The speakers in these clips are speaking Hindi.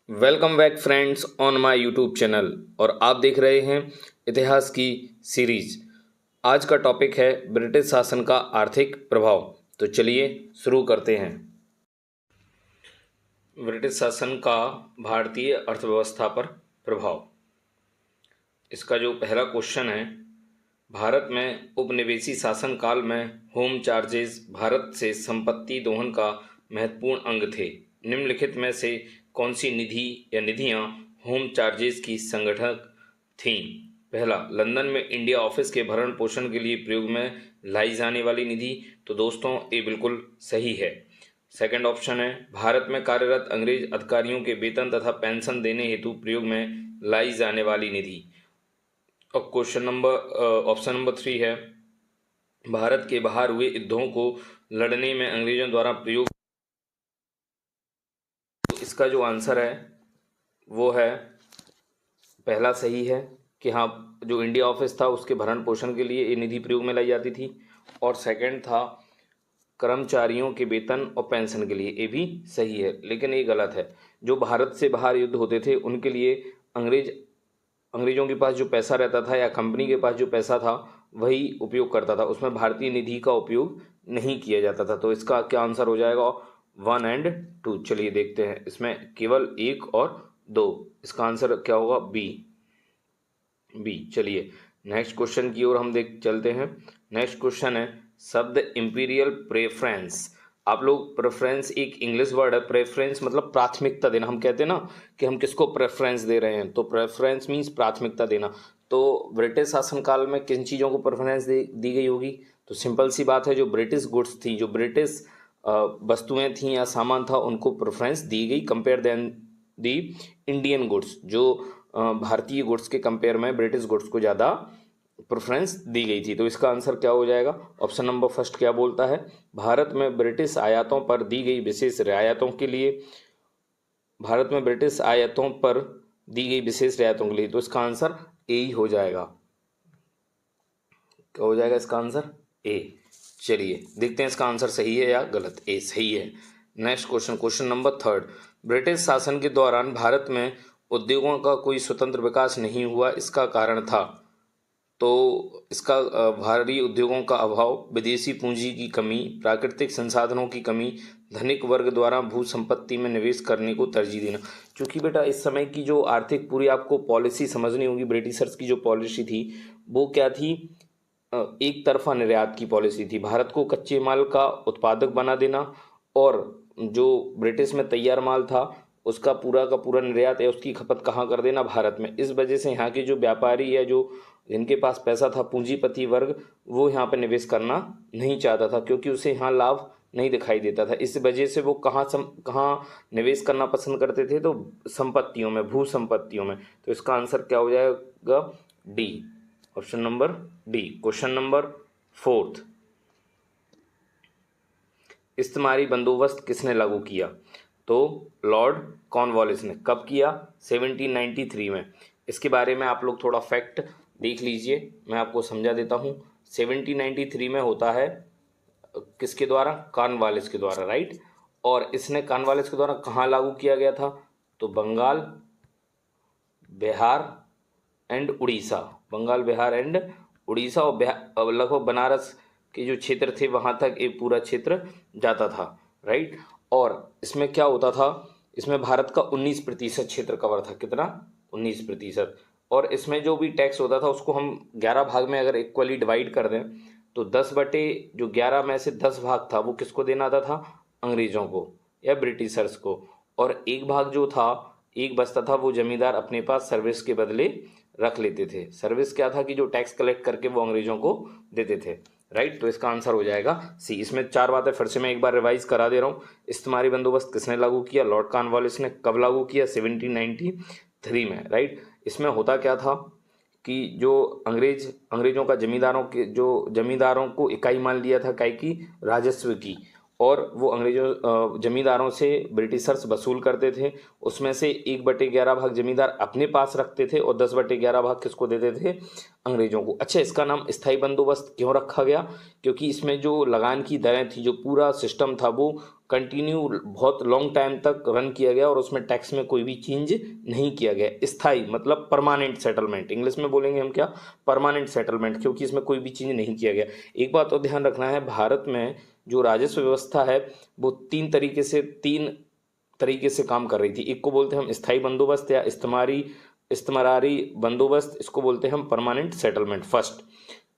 Welcome back friends on my YouTube channel. और आप देख रहे हैं इतिहास की सीरीज। आज का टॉपिक है ब्रिटिश शासन का आर्थिक प्रभाव। तो चलिए शुरू करते हैं। ब्रिटिश शासन का भारतीय अर्थव्यवस्था पर प्रभाव। इसका जो पहला क्वेश्चन है, भारत में उपनिवेशी शासन काल में होम चार्जेस भारत से संपत्ति दोहन का महत्वपूर्ण अंग थे। निम्नलिखित में से कौन सी निधि या निधियां होम चार्जेस की संगठक थीं? पहला, लंदन में इंडिया ऑफिस के भरण पोषण के लिए प्रयोग में लाई जाने वाली निधि। तो दोस्तों ये बिल्कुल सही है। सेकंड ऑप्शन है, भारत में कार्यरत अंग्रेज अधिकारियों के वेतन तथा पेंशन देने हेतु प्रयोग में लाई जाने वाली निधि। और ऑप्शन नंबर 3 है, भारत के बाहर हुए युद्धों को लड़ने में अंग्रेजों द्वारा प्रयोग। तो इसका जो आंसर है वो है पहला सही है कि हाँ, जो इंडिया ऑफिस था उसके भरण पोषण के लिए ये निधि प्रयोग में लाई जाती थी। और सेकंड था कर्मचारियों के वेतन और पेंशन के लिए, ये भी सही है। लेकिन ये गलत है। जो भारत से बाहर युद्ध होते थे उनके लिए अंग्रेजों के पास जो पैसा रहता था या कंपनी के पास जो पैसा था वही उपयोग करता था, उसमें भारतीय निधि का उपयोग नहीं किया जाता था। तो इसका क्या आंसर हो जाएगा? 1 और 2। चलिए देखते हैं, इसमें केवल 1 और 2, इसका आंसर क्या होगा? बी। चलिए नेक्स्ट क्वेश्चन की ओर हम चलते हैं। नेक्स्ट क्वेश्चन है, शब्द इंपीरियल प्रेफरेंस। आप लोग, प्रेफरेंस एक इंग्लिश वर्ड है। प्रेफरेंस मतलब प्राथमिकता देना। हम कहते हैं ना कि हम किसको प्रेफरेंस दे रहे हैं, तो प्रेफरेंस मीन्स प्राथमिकता देना। तो ब्रिटिश शासनकाल में किन चीज़ों को प्रेफरेंस दी गई होगी? तो सिंपल सी बात है, जो ब्रिटिश गुड्स थी, जो ब्रिटिश वस्तुएं थी या सामान था, उनको प्रेफरेंस दी गई कंपेयर देन दी इंडियन गुड्स। जो भारतीय गुड्स के कंपेयर में ब्रिटिश गुड्स को ज़्यादा प्रेफरेंस दी गई थी। तो इसका आंसर क्या हो जाएगा? ऑप्शन नंबर फर्स्ट क्या बोलता है? भारत में ब्रिटिश आयातों पर दी गई विशेष रियायतों के लिए। भारत में ब्रिटिश आयातों पर दी गई विशेष रियायतों के लिए, तो इसका आंसर ए ही हो जाएगा। क्या हो जाएगा इसका आंसर? ए। चलिए देखते हैं इसका आंसर सही है या गलत। ए सही है। Next question, question number 3, British शासन के दौरान भारत में उद्योगों का कोई स्वतंत्र विकास नहीं हुआ, इसका कारण था? तो इसका भारी उद्योगों का अभाव, विदेशी पूंजी की कमी, प्राकृतिक संसाधनों की कमी, धनिक वर्ग द्वारा भू संपत्ति में निवेश करने को तरजीह देना। क्योंकि बेटा इस समय की जो आर्थिक पूरी आपको पॉलिसी समझनी होगी, ब्रिटिशर्स की जो पॉलिसी थी वो क्या थी? एक तरफा निर्यात की पॉलिसी थी। भारत को कच्चे माल का उत्पादक बना देना और जो ब्रिटिश में तैयार माल था उसका पूरा का पूरा निर्यात या उसकी खपत कहाँ कर देना? भारत में। इस वजह से यहाँ के जो व्यापारी या जो जिनके पास पैसा था, पूंजीपति वर्ग, वो यहाँ पे निवेश करना नहीं चाहता था, क्योंकि उसे यहाँ लाभ नहीं दिखाई देता था। इस वजह से वो कहाँ निवेश करना पसंद करते थे? तो संपत्तियों में, भू संपत्तियों में। तो इसका आंसर क्या हो जाएगा? D, option number D. Question number 4, इस्तेमारी बंदोबस्त किसने लागू किया? तो लॉर्ड कॉर्नवालिस ने। कब किया? 1793 में। इसके बारे में आप लोग थोड़ा फैक्ट देख लीजिए, मैं आपको समझा देता हूँ। 1793 में होता है किसके द्वारा? कॉर्नवालिस के द्वारा, राइट। और इसने कॉर्नवालिस के द्वारा कहाँ लागू किया गया था? तो बंगाल, बिहार एंड उड़ीसा। बंगाल, बिहार एंड उड़ीसा और लगभग बनारस के जो क्षेत्र थे वहाँ तक ये पूरा क्षेत्र जाता था, राइट। और इसमें क्या होता था? इसमें भारत का 19% क्षेत्र कवर था। कितना? 19%। और इसमें जो भी टैक्स होता था उसको हम 11 भाग में अगर इक्वली डिवाइड कर दें तो 10/11 में से 10 भाग था वो किसको देना आता था? अंग्रेजों को या ब्रिटिशर्स को। और एक भाग जो था, एक बचता था, वो जमींदार अपने पास सर्विस के बदले रख लेते थे। सर्विस क्या था कि जो टैक्स कलेक्ट करके वो अंग्रेजों को देते थे, राइट। तो इसका आंसर हो जाएगा सी। इसमें 4 बातें फिर से मैं एक बार रिवाइज करा दे रहा हूँ। इस्तेमारी बंदोबस्त किसने लागू किया? लॉर्ड कॉर्नवालिस ने। कब लागू किया? 1793 में, राइट। इसमें होता क्या था कि जो अंग्रेजों का जमींदारों को इकाई मान लिया था काय की? राजस्व की। और वो जमींदारों से ब्रिटिशर्स वसूल करते थे। उसमें से 1/11 भाग जमींदार अपने पास रखते थे और 10/11 भाग किसको देते थे? अंग्रेजों को। अच्छा, इसका नाम स्थायी बंदोबस्त क्यों रखा गया? क्योंकि इसमें जो लगान की दरें थी, जो पूरा सिस्टम था, वो कंटिन्यू बहुत लॉन्ग टाइम तक रन किया गया और उसमें टैक्स में कोई भी चेंज नहीं किया गया। स्थायी मतलब परमानेंट सेटलमेंट, इंग्लिश में बोलेंगे हम क्या, परमानेंट सेटलमेंट, क्योंकि इसमें कोई भी चेंज नहीं किया गया। एक बात और ध्यान रखना है, भारत में जो राजस्व व्यवस्था है वो तीन तरीके से काम कर रही थी। एक को बोलते हैं हम स्थायी बंदोबस्त या इस्तमरारी बंदोबस्त, इसको बोलते हैं हम परमानेंट सेटलमेंट फर्स्ट।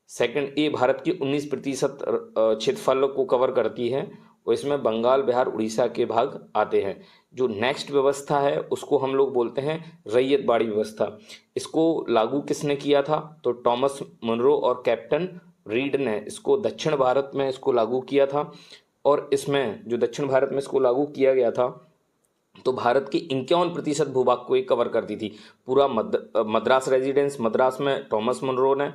सेकंड, ये भारत की 19% क्षेत्रफल को कवर करती है और इसमें बंगाल, बिहार, उड़ीसा के भाग आते हैं। जो नेक्स्ट व्यवस्था है उसको हम लोग बोलते हैं रैयतवाड़ी व्यवस्था। इसको लागू किसने किया था, तो टॉमस मुनरो और कैप्टन रीड ने इसको दक्षिण भारत में इसको लागू किया था। और इसमें जो दक्षिण भारत में इसको लागू किया गया था तो भारत के 51% भूभाग को ये कवर करती थी। पूरा मद्रास रेजिडेंस, मद्रास में टॉमस मुनरो ने,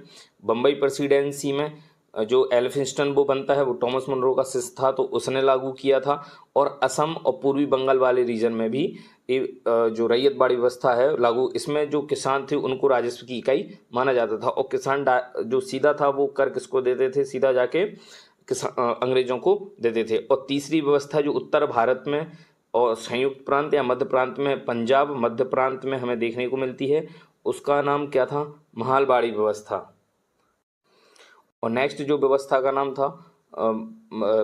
बम्बई प्रेसिडेंसी में जो एल्फिंस्टन वो बनता है वो टॉमस मुनरो का शिष्य था तो उसने लागू किया था। और असम और पूर्वी बंगाल वाले रीजन में भी ये जो रैयतवाड़ी व्यवस्था है लागू, इसमें जो किसान थे उनको राजस्व की इकाई माना जाता था और किसान जो सीधा था वो कर किसको देते थे, सीधा जाके अंग्रेजों को देते थे। और तीसरी व्यवस्था जो उत्तर भारत में और संयुक्त प्रांत या मध्य प्रांत में, पंजाब मध्य प्रांत में हमें देखने को मिलती है, उसका नाम क्या था, महालवाड़ी व्यवस्था। और नेक्स्ट जो व्यवस्था का नाम था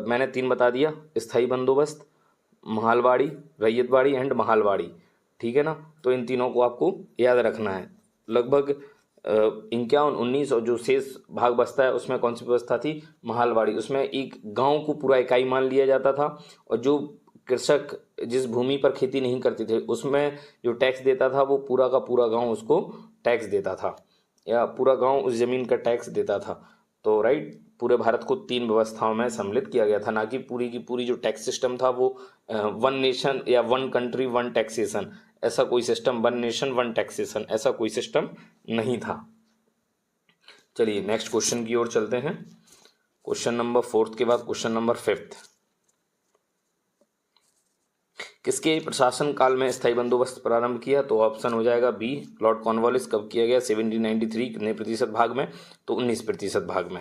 मैंने 3 बता दिया, स्थायी बंदोबस्त, महालवाड़ी, रैयतवाड़ी एंड महालवाड़ी, ठीक है ना। तो इन तीनों को आपको याद रखना है। लगभग 51-19 और जो शेष भाग बचता है उसमें कौन सी व्यवस्था थी, महालवाड़ी। उसमें एक गांव को पूरा इकाई मान लिया जाता था और जो कृषक जिस भूमि पर खेती नहीं करते थे उसमें जो टैक्स देता था वो पूरा का पूरा गांव उसको टैक्स देता था, या पूरा गांव उस जमीन का टैक्स देता था। तो राइट, पूरे भारत को 3 व्यवस्थाओं में सम्मिलित किया गया था, ना कि पूरी की पूरी जो टैक्स सिस्टम था वो 1 नेशन या 1 कंट्री 1 टैक्सेशन, ऐसा कोई सिस्टम, 1 नेशन 1 टैक्सेशन, ऐसा कोई सिस्टम नहीं था। चलिए नेक्स्ट क्वेश्चन की ओर चलते हैं। क्वेश्चन नंबर 4 के बाद क्वेश्चन नंबर 5। किसके प्रशासन काल में स्थायी बंदोबस्त प्रारंभ किया, तो ऑप्शन हो जाएगा बी, लॉर्ड कॉर्नवालिस। कब किया गया, 1793। कितने प्रतिशत भाग में, तो 19% भाग में।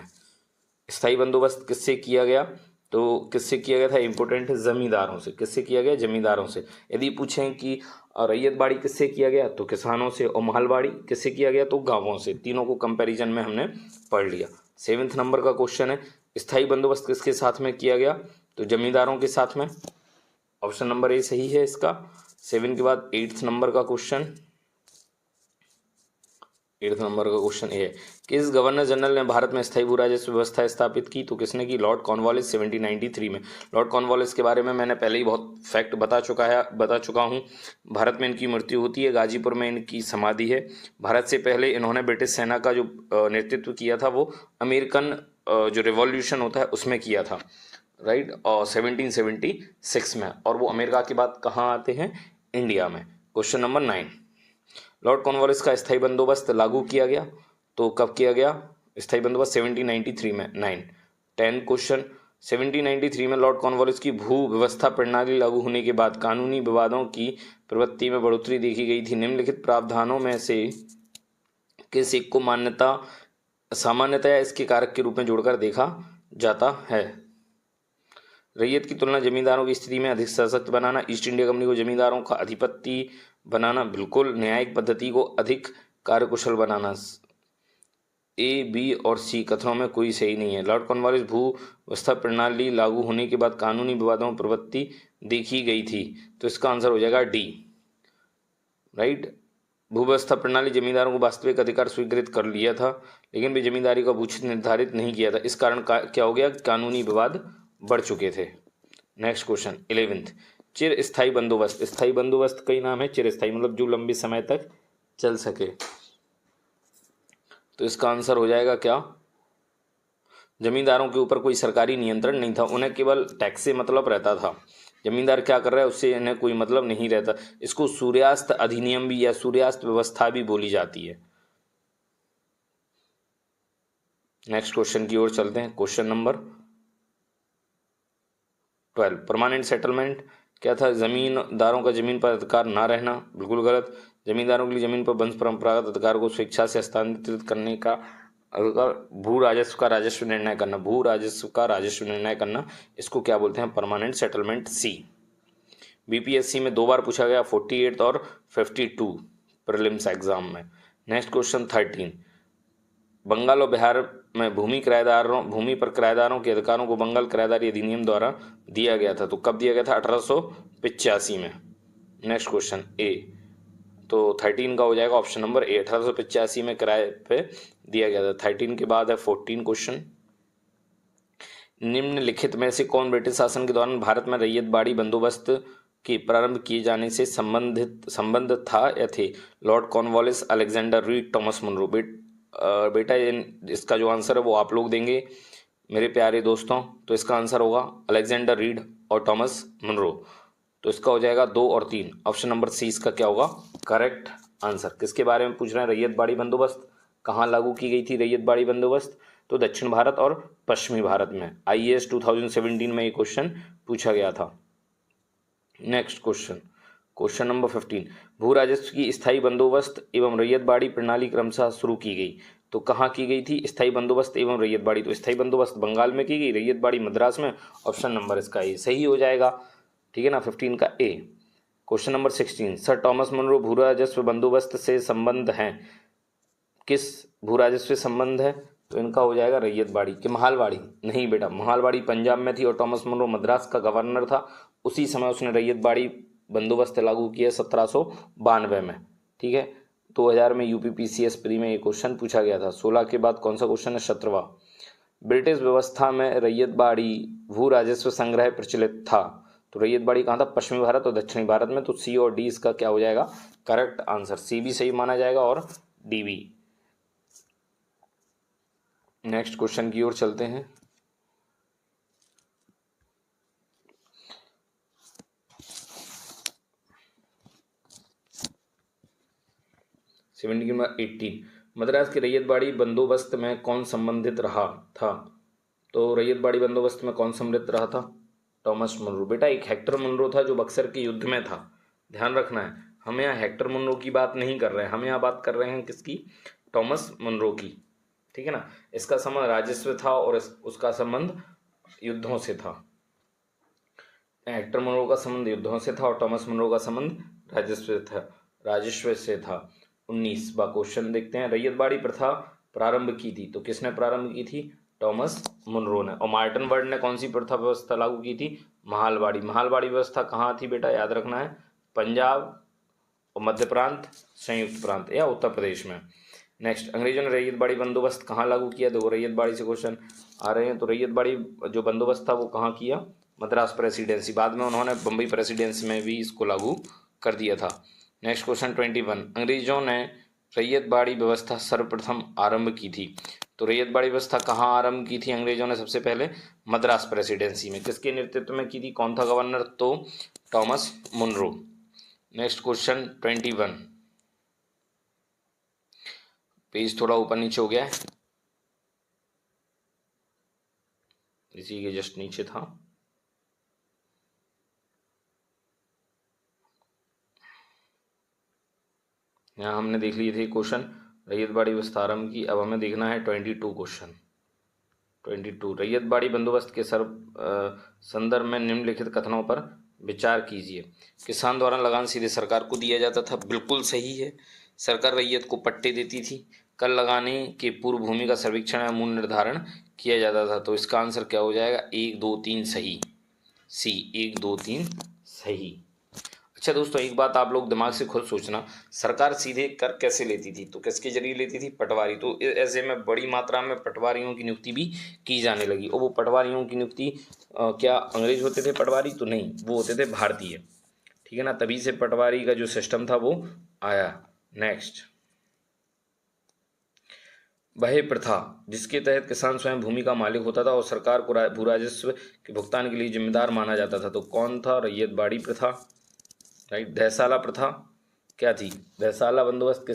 स्थायी बंदोबस्त किससे किया गया, तो किससे किया गया था, इंपॉर्टेंट है, जमींदारों से। किससे किया गया, जमींदारों से। यदि पूछें कि रैयतवाड़ी किससे किया गया, तो किसानों से। और महलवाड़ी किससे किया गया, तो गांवों से। तीनों को कंपैरिजन में हमने पढ़ लिया। 7th नंबर का क्वेश्चन है, स्थायी बंदोबस्त किसके साथ में किया गया, तो जमींदारों के साथ में। ऑप्शन नंबर ए सही है इसका। 7 के बाद 8th नंबर का क्वेश्चन, 8th नंबर का क्वेश्चन ए है, किस गवर्नर जनरल ने भारत में स्थायी भू राजस्व व्यवस्था स्थापित की, तो किसने की, लॉर्ड कॉर्नवालिस 1793 में। लॉर्ड कॉर्नवालिस के बारे में मैंने पहले ही बहुत फैक्ट बता चुका हूँ। भारत में इनकी मृत्यु होती है, गाजीपुर में इनकी समाधि है। भारत से पहले इन्होंने ब्रिटिश सेना का जो नेतृत्व किया था वो अमेरिकन जो रिवॉल्यूशन होता है उसमें किया था, राइट, और 1776 में। और वो अमेरिका के बाद कहाँ आते हैं, इंडिया में। क्वेश्चन नंबर 9, लॉर्ड कॉर्नवालिस का स्थायी बंदोबस्त लागू किया गया, तो कब किया गया स्थायी बंदोबस्त, 1793 में। 9 10 क्वेश्चन, 1793 में लॉर्ड कॉर्नवालिस की भू व्यवस्था प्रणाली लागू होने के बाद कानूनी विवादों की प्रवृत्ति में बढ़ोतरी देखी गई थी। निम्नलिखित प्रावधानों में से किस एक को सामान्यतया इसके कारक के रूप में जोड़कर देखा जाता है। रैयत की तुलना जमींदारों की स्थिति में अधिक सशक्त बनाना, ईस्ट इंडिया कंपनी को जमींदारों का अधिपति बनाना, बिल्कुल, न्यायिक पद्धति को अधिक कार्यकुशल बनाना। ए, बी और सी कथनों में कोई सही नहीं है। लॉर्ड कॉर्नवालिस भू व्यवस्था प्रणाली लागू होने के बाद कानूनी विवादों में प्रवृत्ति देखी गई थी, तो इसका आंसर हो जाएगा डी, राइट। भू व्यवस्था प्रणाली जमींदारों को वास्तविक अधिकार स्वीकृत कर लिया था, लेकिन वे जमींदारी का भूक्षेत्र निर्धारित नहीं किया था। इस कारण क्या हो गया, कानूनी विवाद बढ़ चुके थे। नेक्स्ट क्वेश्चन 11th, चिर स्थायी बंदोबस्त। स्थायी बंदोबस्त का ही नाम है चिर स्थायी, मतलब जो लंबे समय तक चल सके। तो इसका आंसर हो जाएगा क्या, जमींदारों के ऊपर कोई सरकारी नियंत्रण नहीं था, उन्हें केवल टैक्स से मतलब रहता था। जमींदार क्या कर रहा है उससे इन्हें कोई मतलब नहीं रहता। इसको सूर्यास्त अधिनियम भी या सूर्यास्त व्यवस्था भी बोली जाती है। नेक्स्ट क्वेश्चन की ओर चलते हैं। क्वेश्चन नंबर 12, परमानेंट सेटलमेंट क्या था, जमींदारों का जमीन पर अधिकार ना रहना, बिल्कुल गलत। जमींदारों के लिए जमीन पर वंश परंपरागत अधिकार को स्वेच्छा से हस्तांतरित करने का अगर भू राजस्व का राजस्व निर्णय करना, भू राजस्व का राजस्व निर्णय करना, इसको क्या बोलते हैं? Permanent settlement. सी। बीपीएससी में 2 बार पूछा गया, 48 और 52 प्रीलिम्स एग्जाम में। नेक्स्ट क्वेश्चन 13, बंगाल और बिहार में भूमि पर किराएदारों के अधिकारों को बंगाल किराएदारी अधिनियम द्वारा दिया गया था, तो कब दिया गया था? 1885 में। नेक्स्ट क्वेश्चन ए, तो 13 का हो जाएगा ऑप्शन नंबर ए, 1885 में किराए पे दिया गया था। 13 के बाद है 14 क्वेश्चन, निम्नलिखित में से कौन ब्रिटिश शासन के दौरान भारत में रैयतबाड़ी बंदोबस्त के प्रारंभ किए जाने से संबंध था या थे? Lord Cornwallis, Alexander Read, Thomas Munro. बेटा इसका जो आंसर है वो आप लोग देंगे मेरे प्यारे दोस्तों, तो इसका आंसर होगा अलेक्जेंडर रीड और टॉमस मुनरो। तो इसका हो जाएगा 2 और 3, ऑप्शन नंबर सी इसका क्या होगा? Correct answer. किसके बारे में पूछ रहे हैं? रैयतबाड़ी बंदोबस्त कहाँ लागू की गई थी? रैयतबाड़ी बंदोबस्त तो दक्षिण भारत और पश्चिमी भारत में। आईएएस 2017 में ये क्वेश्चन पूछा गया था। नेक्स्ट क्वेश्चन नंबर 15, भू राजस्व की स्थायी बंदोबस्त एवं रैयतबाड़ी प्रणाली क्रमशः शुरू की गई, तो कहाँ की गई थी? स्थायी बंदोबस्त एवं रैयतबाड़ी, तो स्थायी बंदोबस्त बंगाल में की गई, रैयतबाड़ी मद्रास में। ऑप्शन नंबर इसका ए सही हो जाएगा, ठीक है ना, 15 का A. Question number 16, Sir Thomas Munro भू राजस्व बंदोबस्त से संबंध हैं, किस भू राजस्व से संबंध है? तो इनका हो जाएगा रैयतबाड़ी के महालवाड़ी। नहीं बेटा, महालवाड़ी पंजाब में थी और टॉमस मुनरो मद्रास का गवर्नर था, उसी समय उसने रैयतबाड़ी बंदोबस्त लागू किया 1792 में, ठीक है। 2000 में यूपीपीसीएस प्री में ये क्वेश्चन पूछा गया था। 16 के बाद कौन सा क्वेश्चन है? 17वां, ब्रिटिश व्यवस्था में रैयतबाड़ी भू राजस्व संग्रह प्रचलित था, तो रैयतबाड़ी कहाँ था? पश्चिमी भारत और दक्षिणी भारत में। तो सी और डी इसका क्या हो जाएगा? Correct answer. सी भी सही माना जाएगा और डी भी। नेक्स्ट क्वेश्चन की ओर चलते हैं। नंबर 18, मद्रास की रैयतबाड़ी बंदोबस्त में कौन सम्बन्धित रहा था? तो रैयतबाड़ी बंदोबस्त में कौन सम्मिलित रहा था? Thomas Munro. बेटा एक हेक्टर मुनरो था जो बक्सर के युद्ध में था, ध्यान रखना है। हम यहाँ हेक्टर मुनरो की बात नहीं कर रहे हैं, हम यहाँ बात कर रहे हैं किसकी? टॉमस मुनरो की, ठीक है ना। इसका संबंध राजस्व था और उसका संबंध युद्धों से था। हेक्टर मुनरो का संबंध युद्धों से था और टॉमस मुनरो का संबंध राजस्व से था। 19वां क्वेश्चन देखते हैं, रैयतबाड़ी प्रथा प्रारंभ की थी, तो किसने प्रारंभ की थी? टॉमस मुनरो ने। और मार्टिन वर्ड ने कौन सी प्रथा व्यवस्था लागू की थी? महालवाड़ी। महालवाड़ी व्यवस्था कहाँ थी बेटा? याद रखना है, पंजाब और मध्य प्रांत, संयुक्त प्रांत या उत्तर प्रदेश में। नेक्स्ट, अंग्रेजों ने रैयतबाड़ी बंदोबस्त कहाँ लागू किया? देखो रैयतबाड़ी से क्वेश्चन आ रहे हैं, तो रैयतबाड़ी जो बंदोबस्त था वो कहाँ किया? मद्रास प्रेसिडेंसी। बाद में उन्होंने बम्बई प्रेसिडेंसी में भी इसको लागू कर दिया था। नेक्स्ट क्वेश्चन 21, अंग्रेजों ने रैयतबाड़ी व्यवस्था सर्वप्रथम आरंभ की थी, तो रैयतबाड़ी व्यवस्था कहाँ आरंभ की थी अंग्रेजों ने? सबसे पहले मद्रास प्रेसिडेंसी में। किसके नेतृत्व में की थी? कौन था गवर्नर? तो Thomas Munro. Next question 21, page थोड़ा ऊपर नीचे हो गया है, इसी के जस्ट नीचे था। यहाँ हमने देख लिए थे क्वेश्चन रैयतबाड़ी व्यवस्था आरंभ की। अब हमें देखना है 22 क्वेश्चन। 22, रैयतबाड़ी बंदोबस्त के संदर्भ में निम्नलिखित कथनों पर विचार कीजिए। किसान द्वारा लगान सीधे सरकार को दिया जाता था, बिल्कुल सही है। सरकार रैयत को पट्टे देती थी। कर लगाने के पूर्व भूमि का सर्वेक्षण या मूल्य निर्धारण किया जाता था, तो इसका आंसर क्या हो जाएगा? 1, 2, 3 सही। सी 1, 2, 3 सही। अच्छा दोस्तों, एक बात आप लोग दिमाग से खुद सोचना, सरकार सीधे कर कैसे लेती थी? तो किसके जरिए लेती थी? पटवारी। तो ऐसे में बड़ी मात्रा में पटवारियों की नियुक्ति भी की जाने लगी। और वो पटवारियों की नियुक्ति क्या अंग्रेज होते थे पटवारी? तो नहीं, वो होते थे भारतीय, ठीक है ना। तभी से पटवारी का जो सिस्टम था वो आया। नेक्स्ट, वह प्रथा जिसके तहत किसान स्वयं भूमि का मालिक होता था और सरकार को भू राजस्व के भुगतान के लिए जिम्मेदार माना जाता था, तो कौन था? रैयतबाड़ी प्रथा, राइट। दहसाला प्रथा क्या थी? दहसाला बंदोबस्त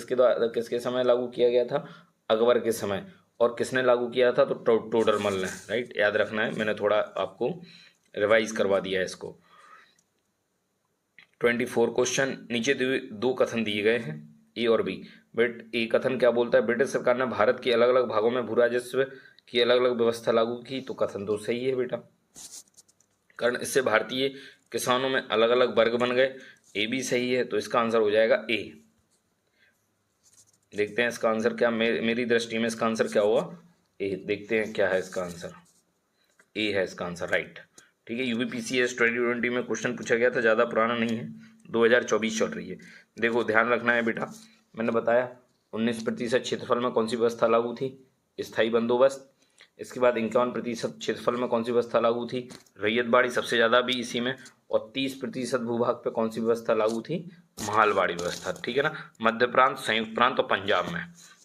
किसके समय लागू किया गया था? अकबर के समय। और किसने लागू किया था? तो टोडरमल ने, राइट। याद रखना है, मैंने थोड़ा आपको रिवाइज करवा दिया है इसको। 24 क्वेश्चन, नीचे 2 कथन दिए गए हैं, ए और बी। बट ए कथन क्या बोलता है, ब्रिटिश सरकार ने भारत के अलग अलग भागों में भू राजस्व की अलग अलग व्यवस्था लागू की, तो कथन तो सही है बेटा, कारण इससे भारतीय किसानों में अलग अलग वर्ग बन गए। ए भी सही है, तो इसका आंसर हो जाएगा ए। देखते हैं इसका आंसर क्या, मेरी दृष्टि में इसका आंसर क्या हुआ, ए। देखते हैं क्या है इसका आंसर, ए है इसका आंसर, राइट। ठीक है, यूपीपीसीएस 2020 में क्वेश्चन पूछा गया था, ज़्यादा पुराना नहीं है, 2024 चल रही है। देखो ध्यान रखना है बेटा, मैंने बताया 19% क्षेत्रफल में कौन सी व्यवस्था लागू थी, स्थायी बंदोबस्त। इसके बाद 51% क्षेत्रफल में कौन सी व्यवस्था लागू थी, रैयतबाड़ी, सबसे ज़्यादा भी इसी में। और 30% भूभाग पे कौन सी व्यवस्था लागू थी, महालवाड़ी व्यवस्था। ठीक है ना, मध्य प्रांत, संयुक्त प्रांत और पंजाब में।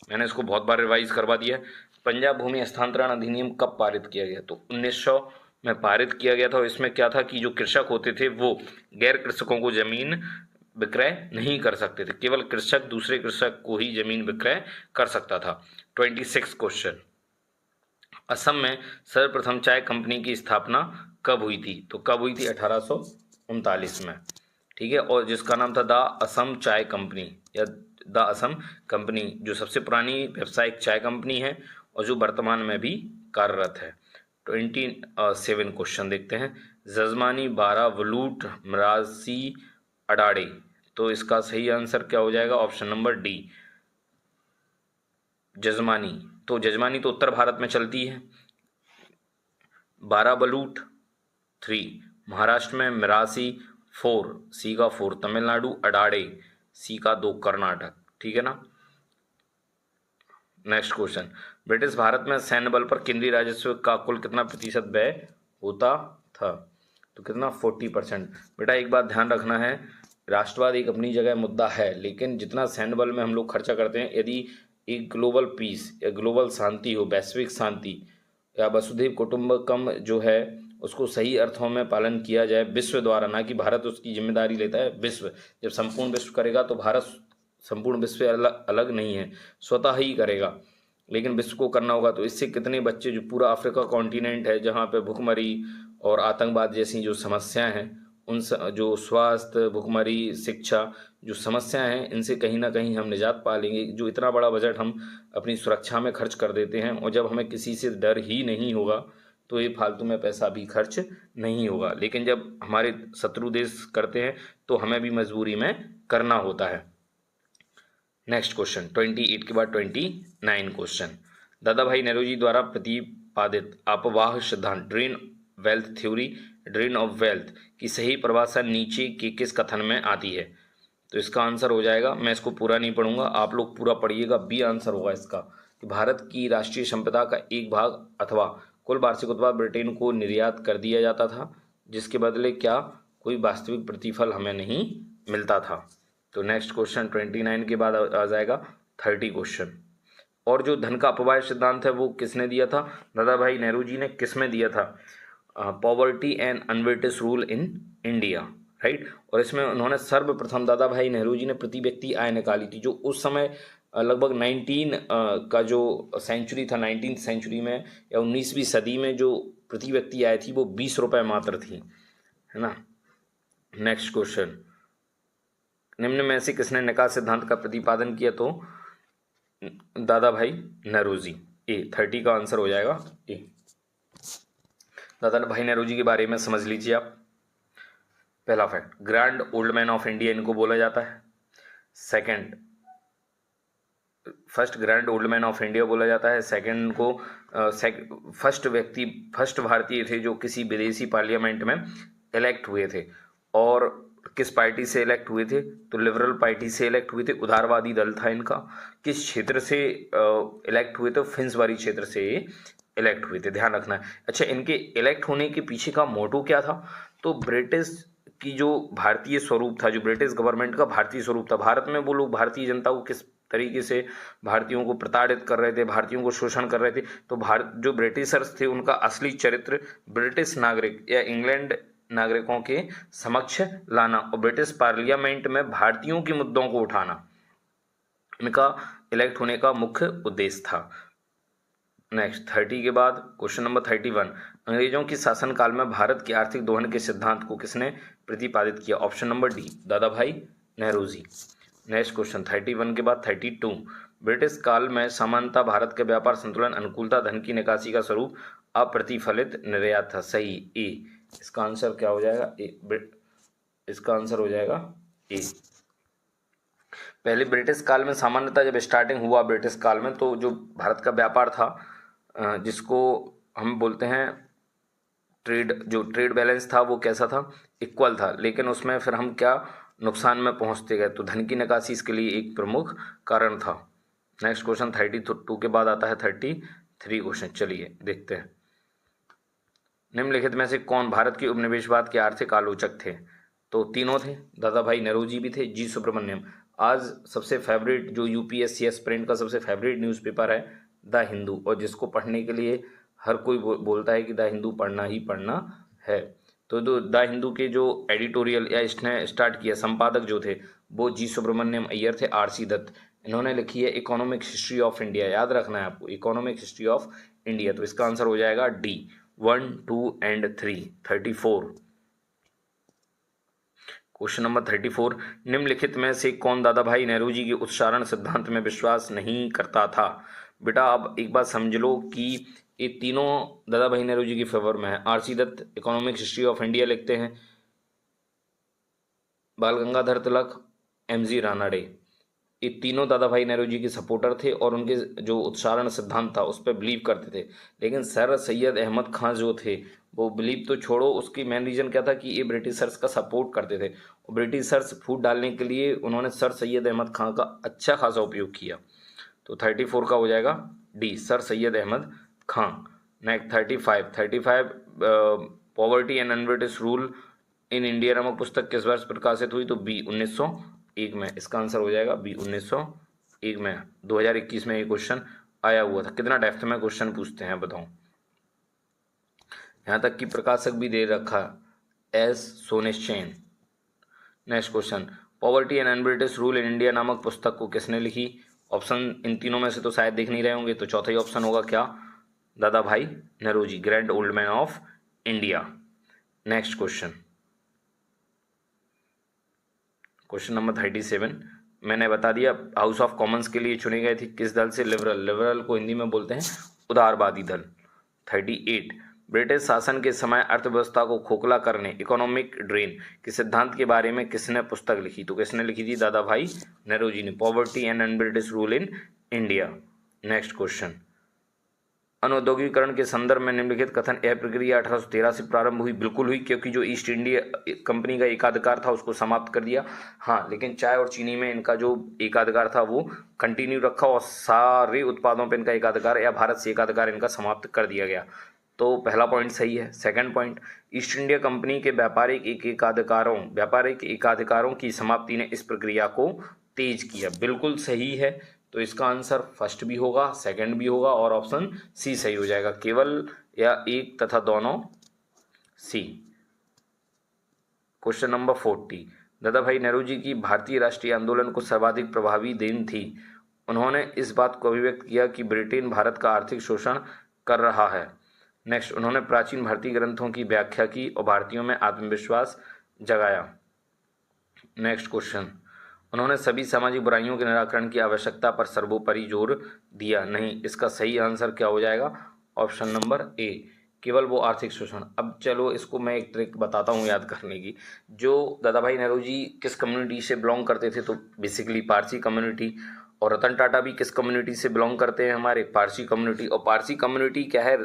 मैंने इसको बहुत बार रिवाइज करवा दिया है। पंजाब भूमि हस्तांतरण अधिनियम कब पारित किया गया, तो 1900 में पारित किया गया था। और इसमें क्या था कि जो कृषक होते थे वो गैर कृषकों को जमीन विक्रय नहीं कर सकते थे, केवल कृषक दूसरे कृषक को ही जमीन विक्रय कर सकता था। 26 क्वेश्चन, असम में सर्वप्रथम चाय कंपनी की स्थापना कब हुई थी, तो कब हुई थी, 1839 में। ठीक है, और जिसका नाम था द असम चाय कंपनी या द असम कंपनी, जो सबसे पुरानी व्यावसायिक चाय कंपनी है और जो वर्तमान में भी कार्यरत है। 27 क्वेश्चन देखते हैं, जजमानी, बारा, वलूट, मरासी, अडाड़े, तो इसका सही आंसर क्या हो जाएगा, ऑप्शन नंबर डी, जजमानी। तो जजमानी तो उत्तर भारत में चलती है, बारा बलूट 3 महाराष्ट्र में, मिरासी 4, सी का 4 तमिलनाडु, अडाड़े सी का 2 कर्नाटक। ठीक है ना। नेक्स्ट क्वेश्चन, ब्रिटिश भारत में सैन्य बल पर केंद्रीय राजस्व का कुल कितना प्रतिशत व्यय होता था, तो कितना, 40%। बेटा एक बात ध्यान रखना है, राष्ट्रवाद एक अपनी जगह मुद्दा है, लेकिन जितना सैन्य बल में हम लोग खर्चा करते हैं, यदि एक ग्लोबल पीस या ग्लोबल शांति हो, वैश्विक शांति या वसुधैव कुटुंबकम जो है उसको सही अर्थों में पालन किया जाए विश्व द्वारा, ना कि भारत उसकी जिम्मेदारी लेता है, विश्व जब संपूर्ण विश्व करेगा तो भारत संपूर्ण विश्व अलग नहीं है, स्वतः ही करेगा, लेकिन विश्व को करना होगा। तो इससे कितने बच्चे, जो पूरा अफ्रीका कॉन्टिनेंट है जहाँ पे भुखमरी और आतंकवाद जैसी जो समस्याएं हैं, उन जो स्वास्थ्य, भुखमरी, शिक्षा जो समस्याएं हैं, इनसे कहीं ना कहीं हम निजात पा लेंगे। जो इतना बड़ा बजट हम अपनी सुरक्षा में खर्च कर देते हैं, और जब हमें किसी से डर ही नहीं होगा तो ये फालतू में पैसा भी खर्च नहीं होगा, लेकिन जब हमारे शत्रु देश करते हैं तो हमें भी मजबूरी में करना होता है। नेक्स्ट क्वेश्चन 28 के बाद 29 क्वेश्चन, दादा भाई नेहरू द्वारा प्रतिपादित अपवाह सिद्धांत, drain wealth theory, drain of wealth की सही परिभाषा नीचे के किस कथन में आती है, तो इसका आंसर हो जाएगा, मैं इसको पूरा नहीं पढ़ूंगा, आप लोग पूरा पढ़िएगा, बी आंसर होगा इसका, कि भारत की राष्ट्रीय संपदा का एक भाग अथवा कुल वार्षिक उत्पाद ब्रिटेन को निर्यात कर दिया जाता था, जिसके बदले क्या कोई वास्तविक प्रतिफल हमें नहीं मिलता था। तो नेक्स्ट क्वेश्चन 29 के बाद आ जाएगा 30 क्वेश्चन, और जो धन का अपव्यय सिद्धांत है वो किसने दिया था, दादा भाई नेहरू जी ने। किसमें दिया था, poverty and unweighted rule in India, right. और इसमें उन्होंने सर्वप्रथम दादा भाई नेहरू जी ने प्रति व्यक्ति आय निकाली थी, जो उस समय लगभग 19 का जो सेंचुरी था, 19th सेंचुरी में या 19वीं सदी में जो प्रति व्यक्ति आय थी वो 20 रुपये मात्र थी, है ना। नेक्स्ट क्वेश्चन, निम्न में से किसने निकाय सिद्धांत का प्रतिपादन किया, तो दादा भाई नेहरू जी, ए। 30 का आंसर हो जाएगा ए। दादा भाई नेहरू जी के बारे में समझ लीजिए आप। पहला fact, grand old man of India इनको बोला जाता है। Second, first grand old man of India बोला जाता है। सेकंड को फर्स्ट भारतीय थे जो किसी विदेशी पार्लियामेंट में इलेक्ट हुए थे, और किस पार्टी से इलेक्ट हुए थे, तो लिबरल पार्टी से इलेक्ट हुए थे, उदारवादी दल था इनका। किस क्षेत्र से इलेक्ट हुए थे, फिंसबारी क्षेत्र से इलेक्ट हुए थे, ध्यान रखना है। अच्छा, इनके इलेक्ट होने के पीछे का मोटो क्या था, तो ब्रिटिश की जो भारतीय स्वरूप था, जो ब्रिटिश गवर्नमेंट का भारतीय स्वरूप था, भारत में वो लोग भारतीय जनता को किस तरीके से भारतीयों को प्रताड़ित कर रहे थे, भारतीयों को शोषण कर रहे थे, तो भारत जो ब्रिटिशर्स थे उनका असली चरित्र ब्रिटिश नागरिक या इंग्लैंड नागरिकों के समक्ष लाना और ब्रिटिश पार्लियामेंट में भारतीयों के मुद्दों को उठाना, इनका इलेक्ट होने का मुख्य उद्देश्य था। नेक्स्ट 30 के बाद क्वेश्चन नंबर 31, अंग्रेजों के शासनकाल में भारत के आर्थिक दोहन के सिद्धांत को किसने प्रतिपादित किया, ऑप्शन नंबर डी, दादा भाई नेहरू जी। नेक्स्ट क्वेश्चन 31 के बाद 32। ब्रिटिश काल में समानता भारत के व्यापार संतुलन अनुकूलता धन की निकासी का स्वरूप अप्रतिफलित निर्यात था। सही ए। इसका आंसर क्या हो जाएगा? ए। इसका आंसर हो जाएगा ए। पहले ब्रिटिश काल में सामान्यतः जब स्टार्टिंग हुआ ब्रिटिश काल में, तो जो भारत का व्यापार था जिसको हम बोलते हैं जो ट्रेड बैलेंस था वो कैसा था? इक्वल था। लेकिन उसमें फिर हम क्या नुकसान में पहुंचते गए, तो धन की निकासी इसके लिए एक प्रमुख कारण था। नेक्स्ट क्वेश्चन 32 के बाद आता है 33 क्वेश्चन। चलिए देखते हैं। निम्नलिखित में से कौन भारत के उपनिवेशवाद के आर्थिक आलोचक थे? तो तीनों थे। दादा भाई नौरोजी भी थे, जी सुब्रमण्यम। आज सबसे फेवरेट जो यूपीएससी एस्पिरेंट का सबसे फेवरेट न्यूज़पेपर है द हिंदू, और जिसको पढ़ने के लिए हर कोई बोलता है कि द हिंदू पढ़ना ही पढ़ना है। तो द हिंदू के जो एडिटोरियल या इसने स्टार्ट किया संपादक जो थे वो जी सुब्रमण्यम अय्यर थे, आरसी दत्त। इन्होंने लिखी है इकोनॉमिक हिस्ट्री ऑफ इंडिया। याद रखना है आपको, इकोनॉमिक हिस्ट्री ऑफ इंडिया। तो इसका आंसर हो जाएगा डी 1, 2 एंड 3। 34 question number 34। निम्नलिखित में से कौन दादा भाई नेहरू जी के उच्चारण सिद्धांत में विश्वास नहीं करता था? बेटा अब एक बात समझ लो कि ये तीनों दादा भाई नेहरू जी की फेवर में है। RC Dutt economic history of India लिखते हैं, बाल गंगाधर तिलक, एमजी रानाडे, ये तीनों दादा भाई नेहरू जी के सपोर्टर थे और उनके जो उच्चारण सिद्धांत था उस पर बिलीव करते थे। लेकिन सर सैयद अहमद खां जो थे वो बिलीव तो छोड़ो, उसकी मेन रीज़न क्या था कि ये ब्रिटिशर्स का सपोर्ट करते थे और ब्रिटिशर्स फूट डालने के लिए उन्होंने सर सैयद अहमद खां का अच्छा खासा उपयोग किया। तो 34 का हो जाएगा D, sir Syed Ahmad Khan. Next 35 poverty and un-British rule in India नामक पुस्तक किस वर्ष प्रकाशित हुई? तो बी 1901 में। इसका आंसर हो जाएगा बी 1901 में। 2021 में ये क्वेश्चन आया हुआ था। कितना डेप्थ में क्वेश्चन पूछते हैं बताओ। यहाँ तक कि प्रकाशक भी दे रखा एस सोनेशेन। Next question, poverty and un-British rule in India नामक पुस्तक को किसने लिखी? ऑप्शन इन तीनों में से तो शायद देख नहीं रहे होंगे, तो चौथा ही ऑप्शन होगा क्या? Dadabhai Nehru ji, grand old man of India. Next question, question number 37। मैंने बता दिया हाउस ऑफ कॉमन्स के लिए चुने गए थे किस दल से? लिबरल। लिबरल को हिंदी में बोलते हैं उदारवादी दल। 38, ब्रिटिश शासन के समय अर्थव्यवस्था को खोखला करने इकोनॉमिक ड्रेन के सिद्धांत के बारे में किसने पुस्तक लिखी? तो किसने लिखी थी? दादा भाई नेहरू जी ने, poverty and un-British rule in India. Next question, अनौद्योगिकरण के संदर्भ में निम्नलिखित कथन, यह प्रक्रिया 1813 से प्रारंभ हुई? बिल्कुल हुई, क्योंकि जो ईस्ट इंडिया कंपनी का एकाधिकार था उसको समाप्त कर दिया। हाँ, लेकिन चाय और चीनी में इनका जो एकाधिकार था वो कंटिन्यू रखा और सारे उत्पादों पर इनका एकाधिकार या भारत से एकाधिकार इनका समाप्त कर दिया गया। तो पहला पॉइंट सही है। Second point, east India company के व्यापारिक एकाधिकारों की समाप्ति ने इस प्रक्रिया को तेज किया। बिल्कुल सही है। तो इसका आंसर फर्स्ट भी होगा, सेकंड भी होगा और ऑप्शन सी सही हो जाएगा। केवल या एक तथा दोनों सी। क्वेश्चन नंबर 40, दादा भाई नेहरू जी की भारतीय राष्ट्रीय आंदोलन को सर्वाधिक प्रभावी देन थी? उन्होंने इस बात को अभिव्यक्त किया कि ब्रिटेन भारत का आर्थिक शोषण कर रहा है। नेक्स्ट, उन्होंने प्राचीन भारतीय ग्रंथों की व्याख्या की और भारतीयों में आत्मविश्वास जगाया। नेक्स्ट क्वेश्चन, उन्होंने सभी सामाजिक बुराइयों के निराकरण की आवश्यकता पर सर्वोपरि जोर दिया। नहीं, इसका सही आंसर क्या हो जाएगा? ऑप्शन नंबर ए, केवल वो आर्थिक शोषण। अब चलो इसको मैं एक ट्रिक बताता हूँ याद करने की। जो दादा भाई नेहरू जी किस कम्युनिटी से बिलोंग करते थे? तो बेसिकली पारसी कम्युनिटी। और रतन टाटा भी किस कम्युनिटी से बिलोंग करते हैं? हमारे पारसी कम्युनिटी। और पारसी कम्युनिटी क्या है,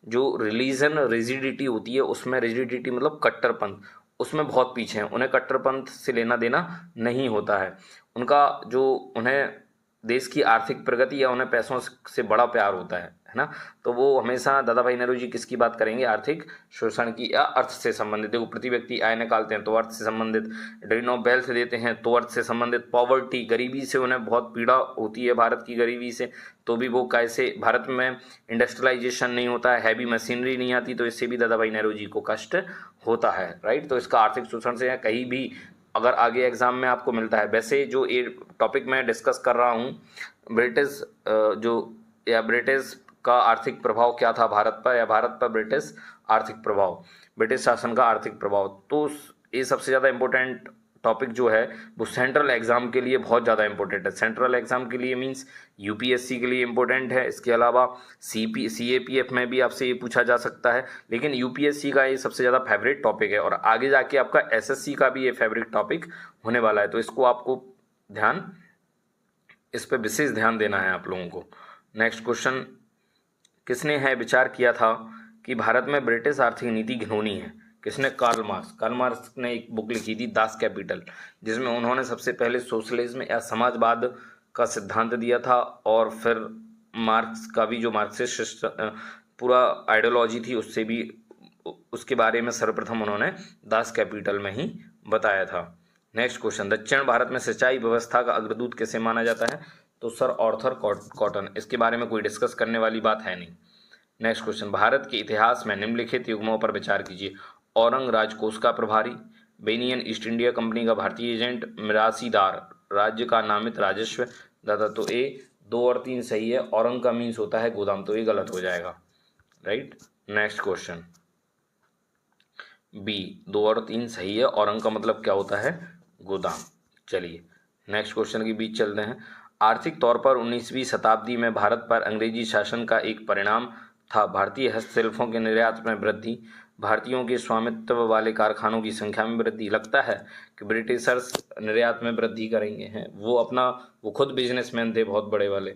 जो रिलीजन रिजिडिटी होती है उसमें, रिजिडिटी मतलब कट्टरपंथ, उसमें बहुत पीछे हैं। उन्हें कट्टरपंथ से लेना देना नहीं होता है। उनका जो, उन्हें देश की आर्थिक प्रगति या उन्हें पैसों से बड़ा प्यार होता है ना। तो वो हमेशा दादा भाई नेहरू जी किसकी बात करेंगे? आर्थिक शोषण की या अर्थ से संबंधित। देखो, प्रति व्यक्ति आय निकालते हैं तो अर्थ से संबंधित, ड्रेन ऑफ वेल्थ देते हैं तो अर्थ से संबंधित, पॉवर्टी गरीबी से उन्हें बहुत पीड़ा होती है भारत की गरीबी से, तो भी वो कैसे, भारत में इंडस्ट्रियलाइजेशन नहीं होता है, हैवी मशीनरी नहीं आती, तो इससे भी दादा भाई नेहरू जी को कष्ट होता है। राइट, तो इसका आर्थिक शोषण से कहीं भी अगर आगे एग्जाम में आपको मिलता है। वैसे जो ये टॉपिक मैं डिस्कस कर रहा हूँ, ब्रिटिश ब्रिटिश का आर्थिक प्रभाव क्या था भारत पर, या भारत पर ब्रिटिश आर्थिक प्रभाव, ब्रिटिश शासन का आर्थिक प्रभाव, तो ये सबसे ज़्यादा इम्पोर्टेंट टॉपिक जो है वो सेंट्रल एग्जाम के लिए बहुत ज़्यादा इंपॉर्टेंट है। सेंट्रल एग्जाम के लिए मींस यूपीएससी के लिए इंपॉर्टेंट है। इसके अलावा सीएपीएफ में भी आपसे ये पूछा जा सकता है, लेकिन यूपीएससी का ये सबसे ज़्यादा फेवरेट टॉपिक है और आगे जाके आपका एसएससी का भी ये फेवरेट टॉपिक होने वाला है। तो इसको आपको इस पर विशेष ध्यान देना है आप लोगों को। नेक्स्ट क्वेश्चन, किसने है विचार किया था कि भारत में ब्रिटिश आर्थिक नीति घिनौनी है? किसने? Karl Marx. कार्ल मार्क्स ने एक बुक लिखी थी दास कैपिटल, जिसमें उन्होंने सबसे पहले सोशलिज्म या समाजवाद का सिद्धांत दिया था और फिर मार्क्स का भी जो मार्क्सिस्ट पूरा आइडियोलॉजी थी उससे भी उसके बारे में सर्वप्रथम उन्होंने दास कैपिटल में ही बताया था। नेक्स्ट क्वेश्चन, दक्षिण भारत में सिंचाई व्यवस्था का अग्रदूत किसे माना जाता है? तो सर आर्थर कॉटन। इसके बारे में कोई डिस्कस करने वाली बात है नहीं। नेक्स्ट क्वेश्चन, भारत के इतिहास में निम्नलिखित युग्मों पर विचार कीजिए। औरंग राजकोष का प्रभारी, बेनियन ईस्ट इंडिया कंपनी का भारतीय एजेंट, मिरासीदार, राज्य का नामित राजस्व दाता। तो ए 2 और 3 सही है। औरंग का मीन्स होता है गोदाम, तो ये गलत हो जाएगा, राइट। नेक्स्ट क्वेश्चन बी 2 और 3 सही है। औरंग का मतलब क्या होता है? गोदाम। चलिए नेक्स्ट क्वेश्चन के बीच चलते हैं। आर्थिक तौर पर 19वीं शताब्दी में भारत पर अंग्रेजी शासन का एक परिणाम था भारतीय हस्तशिल्पों के निर्यात में वृद्धि, भारतीयों के स्वामित्व वाले कारखानों की संख्या में वृद्धि। लगता है कि ब्रिटिशर्स निर्यात में वृद्धि करेंगे, हैं वो खुद बिजनेसमैन थे बहुत बड़े वाले।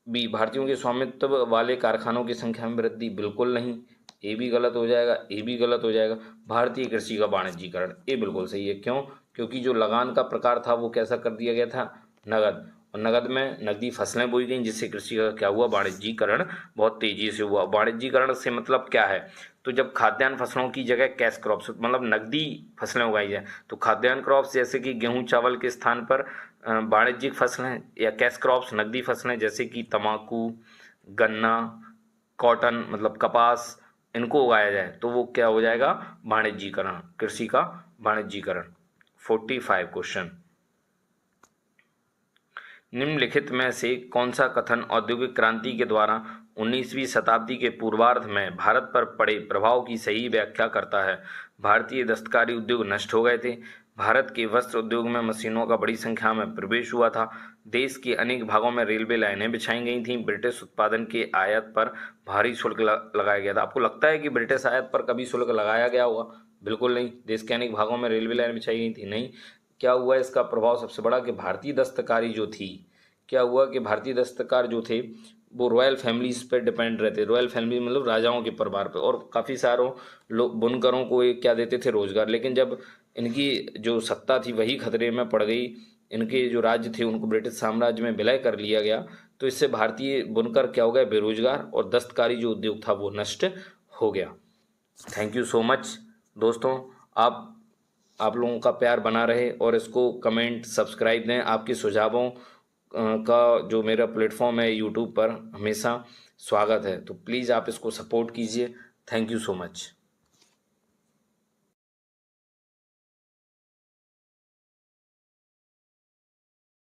बी भारतीयों के स्वामित्व वाले कारखानों की संख्या में वृद्धि, बिल्कुल नहीं, ए भी गलत हो जाएगा, ए भी गलत हो जाएगा। भारतीय कृषि का वाणिज्यीकरण, ये बिल्कुल सही है। क्यों? क्योंकि जो लगान का प्रकार था वो कैसा कर दिया गया था? नगद, और नगद में नकदी फसलें बोई गई, जिससे कृषि का क्या हुआ? वाणिज्यीकरण बहुत तेजी से हुआ। वाणिज्यीकरण से मतलब क्या है? तो जब खाद्यान्न फसलों की जगह कैश क्रॉप्स मतलब नकदी फसलें उगाई जाए, तो खाद्यान्न क्रॉप्स जैसे कि गेहूं चावल के स्थान पर वाणिज्यिक फसलें या कैश क्रॉप्स नकदी फसलें जैसे कि तंबाकू, गन्ना, कॉटन मतलब कपास, इनको उगाया जाए तो वो क्या हो जाएगा? वाणिज्यीकरण, कृषि का वाणिज्यीकरण। 45 क्वेश्चन, निम्नलिखित में से कौन सा कथन औद्योगिक क्रांति के द्वारा 19वीं शताब्दी के पूर्वार्ध में भारत पर पड़े प्रभाव की सही व्याख्या करता है? भारतीय दस्तकारी उद्योग नष्ट हो गए थे, भारत के वस्त्र उद्योग में मशीनों का बड़ी संख्या में प्रवेश हुआ था, देश के अनेक भागों में रेलवे लाइनें बिछाई गई थीं, ब्रिटिश उत्पादन के आयात पर भारी शुल्क लगाया गया था। आपको लगता है कि ब्रिटिश आयात पर कभी शुल्क लगाया गया होगा? बिल्कुल नहीं। देश के अनेक भागों में रेलवे लाइन बिछाई गई थी? नहीं। क्या हुआ इसका प्रभाव सबसे बड़ा कि भारतीय दस्तकारी जो थी, क्या हुआ कि भारतीय दस्तकार जो थे वो रॉयल फैमिलीज पर डिपेंड रहते। रॉयल फैमिली मतलब राजाओं के परिवार पे, और काफ़ी सारों लोग बुनकरों को ये क्या देते थे? रोजगार। लेकिन जब इनकी जो सत्ता थी वही खतरे में पड़ गई, इनके जो राज्य थे उनको ब्रिटिश साम्राज्य में विलय कर लिया गया, तो इससे भारतीय बुनकर क्या हो गए? बेरोजगार, और दस्तकारी जो उद्योग था वो नष्ट हो गया। थैंक यू सो मच दोस्तों, आप लोगों का प्यार बना रहे और इसको कमेंट सब्सक्राइब दें। आपके सुझावों का जो मेरा प्लेटफॉर्म है यूट्यूब पर हमेशा स्वागत है, तो प्लीज़ आप इसको सपोर्ट कीजिए। Thank you so much.